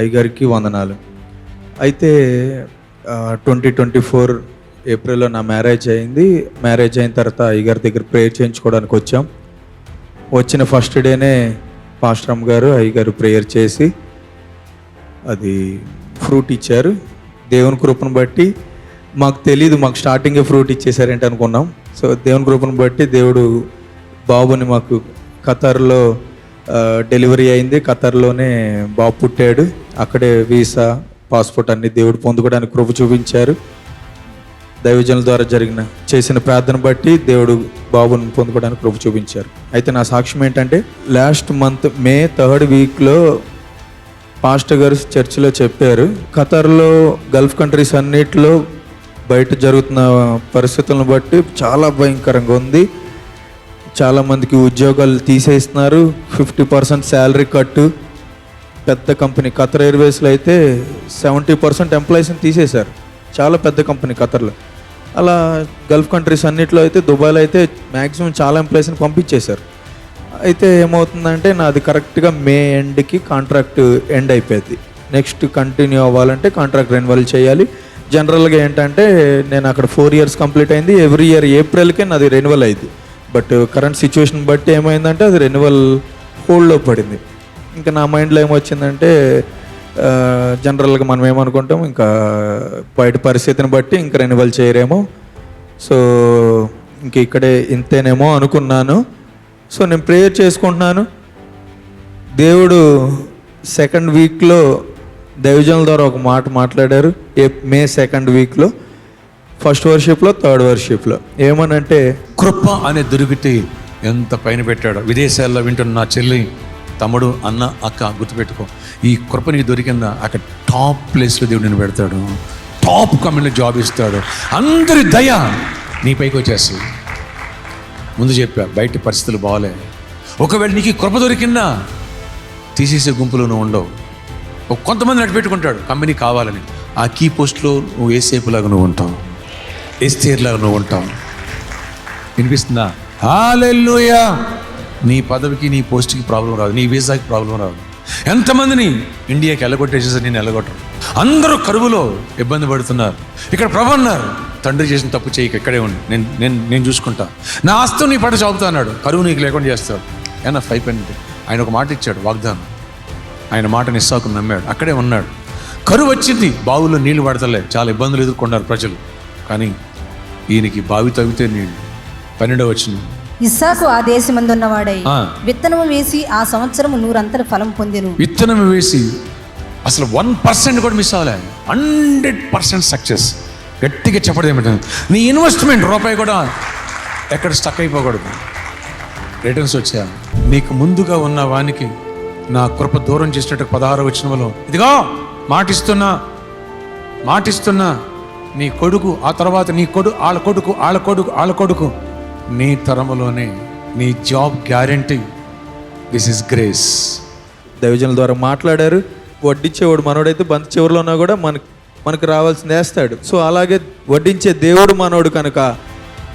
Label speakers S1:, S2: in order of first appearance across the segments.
S1: అయ్యగారికి వందనాలు. అయితే 2024 ఏప్రిల్లో నా మ్యారేజ్ అయింది. మ్యారేజ్ అయిన తర్వాత అయ్యగారి దగ్గర ప్రేయర్ చేయించుకోవడానికి వచ్చాం. వచ్చిన ఫస్ట్ డేనే పాస్టర్ గారు అయ్యగారు ప్రేయర్ చేసి అది ఫ్రూట్ ఇచ్చారు. దేవుని కృపను బట్టి మాకు తెలీదు, మాకు స్టార్టింగే ఫ్రూట్ ఇచ్చేసారేంటి అనుకున్నాం. సో దేవుని కృపను బట్టి దేవుడు బాబుని మాకు ఖతర్లో డెలివరీ అయింది. ఖతర్లోనే బాబు పుట్టాడు. అక్కడే వీసా పాస్పోర్ట్ అన్ని దేవుడు పొందుకోవడానికి కృప చూపించారు. దైవజనుల ద్వారా చేసిన ప్రార్థన బట్టి దేవుడు బాబుని పొందుకోవడానికి కృప చూపించారు. అయితే నా సాక్ష్యం ఏంటంటే, లాస్ట్ మంత్ మే 3rd వీక్లో పాస్టర్ గారు చర్చిలో చెప్పారు, ఖతర్లో గల్ఫ్ కంట్రీస్ అన్నిటిలో బయట జరుగుతున్న పరిస్థితులను బట్టి చాలా భయంకరంగా ఉంది. చాలామందికి ఉద్యోగాలు తీసేస్తున్నారు. 50% శాలరీ కట్టు. పెద్ద కంపెనీ ఖతర్ ఎయిర్వేస్లో అయితే 70% ఎంప్లాయీస్ని తీసేశారు. చాలా పెద్ద కంపెనీ ఖతర్లో. అలా గల్ఫ్ కంట్రీస్ అన్నిట్లో అయితే, దుబాయ్లో అయితే మ్యాక్సిమం చాలా ఎంప్లాయీస్ని పంపించేశారు. అయితే ఏమవుతుందంటే, నాది కరెక్ట్గా మే ఎండ్కి కాంట్రాక్ట్ ఎండ్ అయిపోయింది. నెక్స్ట్ కంటిన్యూ అవ్వాలంటే కాంట్రాక్ట్ రెన్యువల్ చేయాలి. జనరల్గా ఏంటంటే, నేను అక్కడ 4 years కంప్లీట్ అయింది. ఎవ్రీ ఇయర్ ఏప్రిల్కే నాది రెన్యువల్ అయింది. బట్ కరెంట్ సిచ్యువేషన్ బట్టి ఏమైందంటే అది రెన్యువల్ హోల్డ్లో పడింది. ఇంకా నా మైండ్లో ఏమొచ్చిందంటే, జనరల్గా మనం ఏమనుకుంటాం, ఇంకా బయట పరిస్థితిని బట్టి ఇంకా రెన్యువల్ చేయరేమో, సో ఇంక ఇక్కడే ఇంతేనేమో అనుకున్నాను. సో నేను ప్రేయర్ చేసుకుంటున్నాను. దేవుడు 2nd వీక్లో దైవజనుల ద్వారా ఒక మాట మాట్లాడారు. మే 2nd వీక్లో, ఫస్ట్ వర్షిప్లో, 3rd వర్షిప్లో. ఏమనంటే,
S2: కృప అనే దొరికితే ఎంత పైన పెట్టాడో. విదేశాల్లో వింటున్న నా చెల్లి, తమ్ముడు, అన్న, అక్క, గుర్తుపెట్టుకో, ఈ కృప నీకు దొరికిందా, అక్కడ టాప్ ప్లేస్లో దేవుడు నేను పెడతాడు. టాప్ కంపెనీలో జాబ్ ఇస్తాడు. అందరి దయ నీ పైకి వచ్చేస్తుంది. ముందు చెప్పా, బయట పరిస్థితులు బాగలే. ఒకవేళ నీకు కృప దొరికిందా, తీసేసే గుంపులో నువ్వు ఉండవు. కొంతమంది నటు పెట్టుకుంటాడు కంపెనీ కావాలని. ఆ కీ పోస్ట్లో నువ్వు ఏసేపులాగా నువ్వు ఉంటావు, ఎస్తేర్లాగా నువ్వు ఉంటావు. వినిపిస్తుందా? హల్లెలూయా. నీ పదవికి, నీ పోస్ట్కి ప్రాబ్లం రాదు, నీ వీసాకి ప్రాబ్లం రాదు. ఎంతమందిని ఇండియాకి వెళ్ళగొట్టేసేసారు, నేను వెళ్ళగొట్టరు. అందరూ కరువులో ఇబ్బంది పడుతున్నారు. ఇక్కడ ప్రభు అన్నారు, తండ్రి చేసిన తప్పు చేయక ఇక్కడే ఉండి నేను చూసుకుంటా, నా ఆస్తి నీ పట్ల చాపుతా అన్నాడు. కరువు నీకు లేకుండా చేస్తాడు. ఏనా అయిపోయింది. ఆయన ఒక మాట ఇచ్చాడు, వాగ్దానం. ఆయన మాటని ఇస్సాకు నమ్మాడు, అక్కడే ఉన్నాడు. కరువు వచ్చింది, బావుల్లో నీళ్లు పడతలే, చాలా ఇబ్బందులు ఎదుర్కొన్నారు ప్రజలు. కానీ ఈయనకి బావి తవ్వితే నీళ్ళు. 12వ వచనం,
S3: ఇస్సాకు ఆ దేశమందున్నవాడై విత్తనము వేసి ఆ సంవత్సరము 100 ఫలం పొందెను.
S2: విత్తనం వేసి అసలు 1% కూడా మిస్ అవ్వలే. 100% సక్సెస్. గట్టిగా చెప్పడం ఏమిటంటే, నీ ఇన్వెస్ట్మెంట్ రూపాయి కూడా ఎక్కడ స్టక్ అయిపోకూడదు. రిటర్న్స్ వచ్చా. నీకు ముందుగా ఉన్న వానికి నా కృప దూరం చేసినట్టు 16వ వచనంలో, ఇదిగో మాటిస్తున్నా నీ కొడుకు, ఆ తర్వాత నీ వాళ్ళ కొడుకు నీ తరములోనే నీ job guarantee. This is grace.
S1: దైవజనుల ద్వారా మాట్లాడారు. వడ్డించేవాడు మనోడైతే బంతి చివరిలో ఉన్నా కూడా మనకు రావాల్సింది వేస్తాడు. సో అలాగే వడ్డించే దేవుడు మనోడు కనుక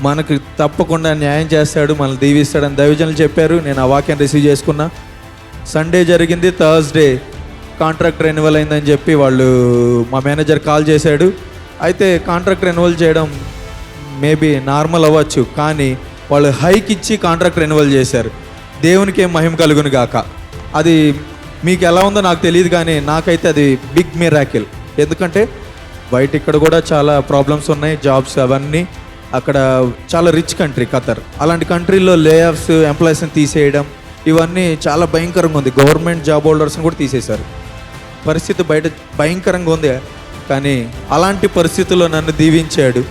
S1: మనకు తప్పకుండా న్యాయం చేస్తాడు, మనల్ని దీవిస్తాడని దైవజనులు చెప్పారు. నేను ఆ వాక్యాన్ని రిసీవ్ చేసుకున్నా. సండే జరిగింది. థర్స్డే కాంట్రాక్ట్ రెన్యువల్ అయిందని చెప్పి మా మేనేజర్ కాల్ చేశాడు. అయితే కాంట్రాక్ట్ రెన్యువల్ చేయడం మేబీ నార్మల్ అవ్వచ్చు, కానీ వాళ్ళు హైక్ ఇచ్చి కాంట్రాక్ట్ రెన్యువల్ చేశారు. దేవునికి ఏం మహిమ కలుగును గాక. అది మీకు ఎలా ఉందో నాకు తెలియదు, కానీ నాకైతే అది బిగ్ మిరాకిల్. ఎందుకంటే బయట ఇక్కడ కూడా చాలా ప్రాబ్లమ్స్ ఉన్నాయి, జాబ్స్ అవన్నీ. అక్కడ చాలా రిచ్ కంట్రీ ఖతర్. అలాంటి కంట్రీలో లే ఆఫ్స్, ఎంప్లాయీస్ని తీసేయడం, ఇవన్నీ చాలా భయంకరంగా ఉంది. గవర్నమెంట్ జాబ్ హోల్డర్స్ని కూడా తీసేశారు. పరిస్థితి బయట భయంకరంగా ఉంది. కానీ అలాంటి పరిస్థితుల్లో నన్ను దీవించాడు.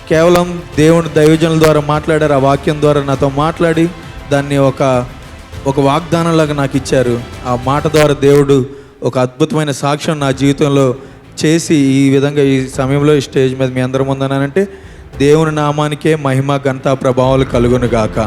S1: కేవలం దేవుని దైవజనుల ద్వారా మాట్లాడారు. ఆ వాక్యం ద్వారా నాతో మాట్లాడి దాన్ని ఒక వాగ్దానంలాగా నాకు ఇచ్చారు. ఆ మాట ద్వారా దేవుడు ఒక అద్భుతమైన సాక్ష్యం నా జీవితంలో చేసి ఈ విధంగా ఈ సమయంలో ఈ స్టేజ్ మీద మీ అందరం ఉందనంటే, దేవుని నామానికే మహిమ, ఘనత, ప్రభావాలు కలుగును గాక.